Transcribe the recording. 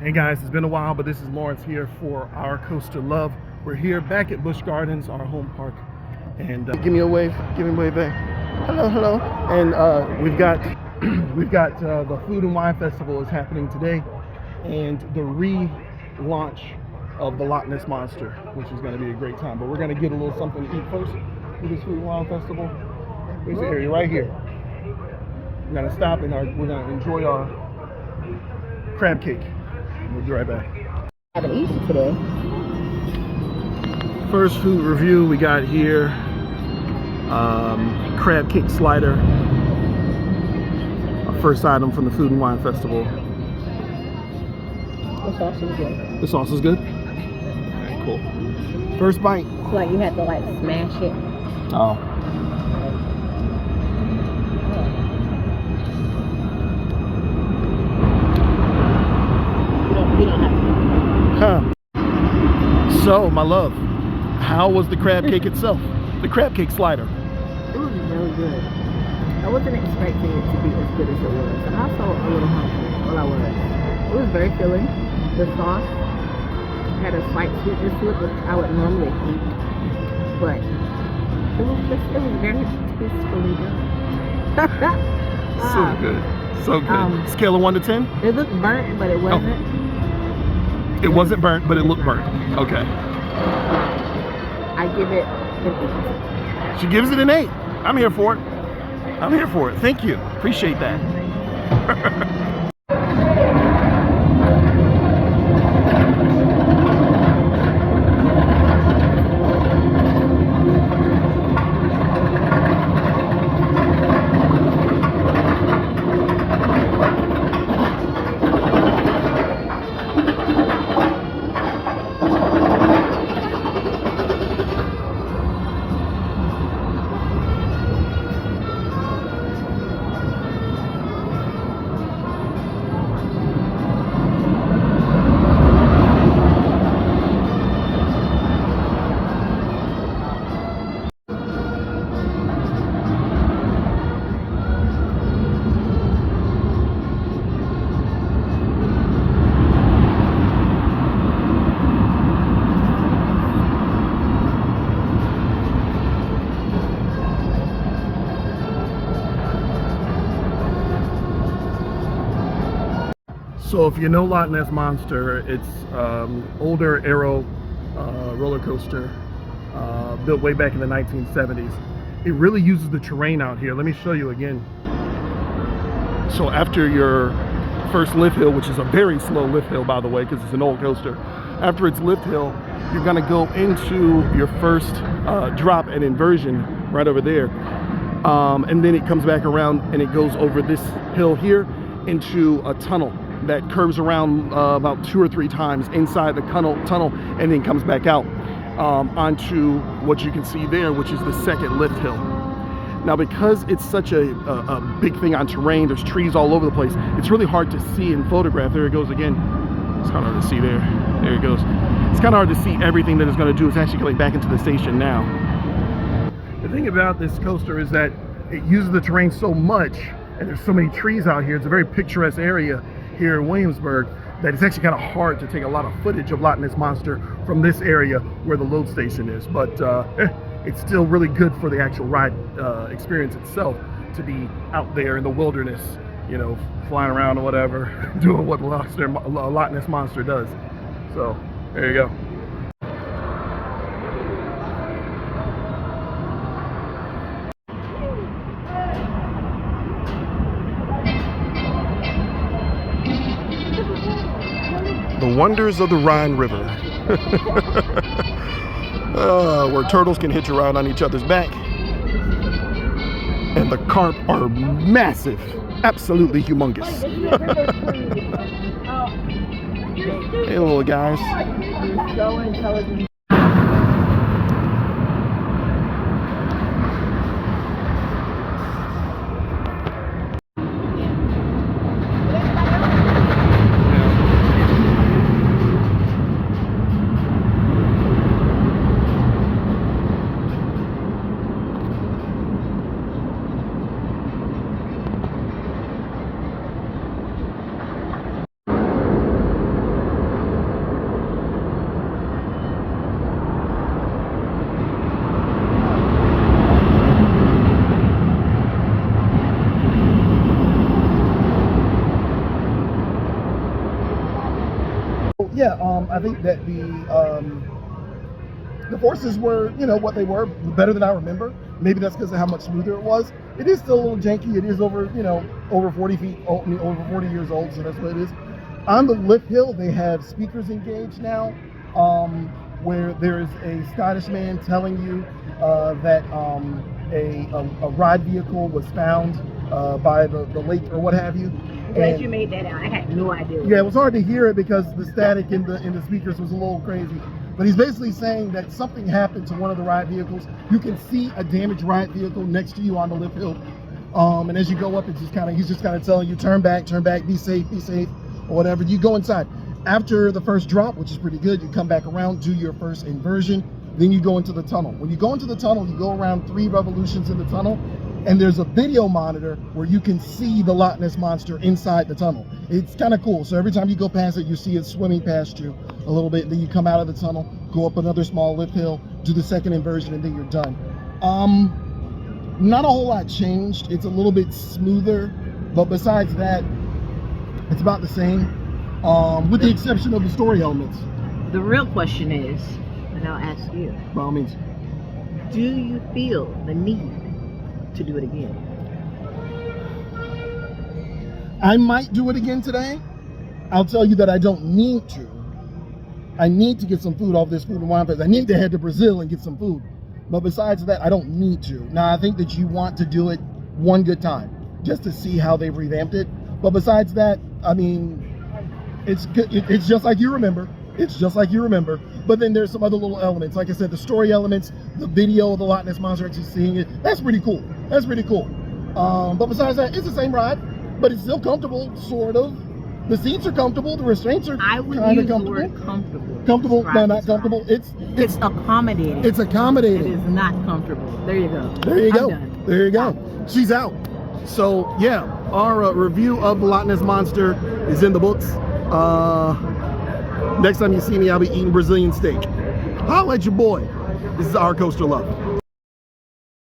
Hey guys, it's been a while, but this is Lawrence here for our Coaster Love. We're here back at Busch Gardens, our home park, and give me a wave, give me a wave back. Hello, hello. And we've got the Food and Wine Festival is happening today, and the relaunch of the Lochness Monster, which is going to be a great time. But we're going to get a little something to eat first for this Food and Wine Festival. There's the area right here. We're going to stop and we're going to enjoy our crab cake. We'll be right back. I haven't eaten today. First food review we got here, crab cake slider. Our first item from the Food and Wine Festival. The sauce is good. The sauce is good? Okay, cool. First bite. It's like you have to like smash it. Oh. You don't have to. Huh. So, my love, how was the crab cake itself? The crab cake slider. It was really good. I wasn't expecting it to be as good as it was. And I felt a little hungry while I was. It was very filling. The sauce had a slight sweetness to it, which I would normally eat. But it was very tastefully done. So good. So good. Scale of 1 to 10? It looked burnt, but it wasn't. Oh. It wasn't burnt, but it looked burnt. Okay. I give it an 8. She gives it an 8. I'm here for it. I'm here for it. Thank you. Appreciate that. So if you know Lochness Monster, it's older aero roller coaster built way back in the 1970s. It really uses the terrain out here. Let me show you again. So after your first lift hill, which is a very slow lift hill by the way, because it's an old coaster, after its lift hill, you're gonna go into your first drop and inversion right over there. And then it comes back around and it goes over this hill here into a tunnel that curves around about 2 or 3 times inside the tunnel and then comes back out onto what you can see there, which is the second lift hill. Now, because it's such a big thing on terrain, there's trees all over the place, it's really hard to see in photograph. There it goes again. It's kind of hard to see there. There it goes. It's kind of hard to see everything that it's going to do. It's actually going back into the station now. The thing about this coaster is that it uses the terrain so much, and there's so many trees out here. It's a very picturesque area here in Williamsburg that it's actually kind of hard to take a lot of footage of Lochness Monster from this area where the load station is, but it's still really good for the actual ride experience itself to be out there in the wilderness, you know, flying around or whatever, doing what Lochness Monster does. So there you go. The wonders of the Rhine River. Where turtles can hitch a ride on each other's back. And the carp are massive. Absolutely humongous. Hey little guys. You're so intelligent. Yeah, I think that the forces were, what they were, better than I remember. Maybe that's because of how much smoother it was. It is still a little janky. It is over, over 40 feet old, over 40 years old, so that's what it is. On the lift hill, they have speakers engaged now, where there is a Scottish man telling you that a ride vehicle was found by the lake or what have you. I'm glad you made that out. I had no idea. Yeah, it was hard to hear it because the static in the speakers was a little crazy. But he's basically saying that something happened to one of the ride vehicles. You can see a damaged ride vehicle next to you on the lift hill. And as you go up, he's just kind of telling you, turn back, be safe, or whatever. You go inside. After the first drop, which is pretty good, you come back around, do your first inversion, then you go into the tunnel. When you go into the tunnel, you go around 3 revolutions in the tunnel, and there's a video monitor where you can see the Lochness Monster inside the tunnel. It's kind of cool. So every time you go past it, you see it swimming past you a little bit. Then you come out of the tunnel, go up another small lift hill, do the second inversion, and then you're done. Not a whole lot changed. It's a little bit smoother, but besides that, it's about the same, with the exception of the story elements. The real question is, and I'll ask you, By all means. do you feel the need to do it again? I might do it again today. I'll tell you that I don't need to. I need to get some food off this Food and Wine Fest. I need to head to Brazil and get some food. But besides that, I don't need to. Now, I think that you want to do it one good time, just to see how they've revamped it. But besides that, I mean, it's good. It's just like you remember. It's just like you remember. But then there's some other little elements. Like I said, the story elements, the video of the Lochness Monster, actually seeing it, that's pretty cool. That's pretty cool. But besides that, it's the same ride, but it's still comfortable, sort of. The seats are comfortable. The restraints are kind of comfortable. The word comfortable. Comfortable? No, not comfortable. It's accommodating. It's accommodating. It is not comfortable. There you go. There you go. I'm done. There you go. She's out. So yeah, our review of the Lochness Monster is in the books. Next time you see me, I'll be eating Brazilian steak. Holla at your boy. This is Our Coaster Love.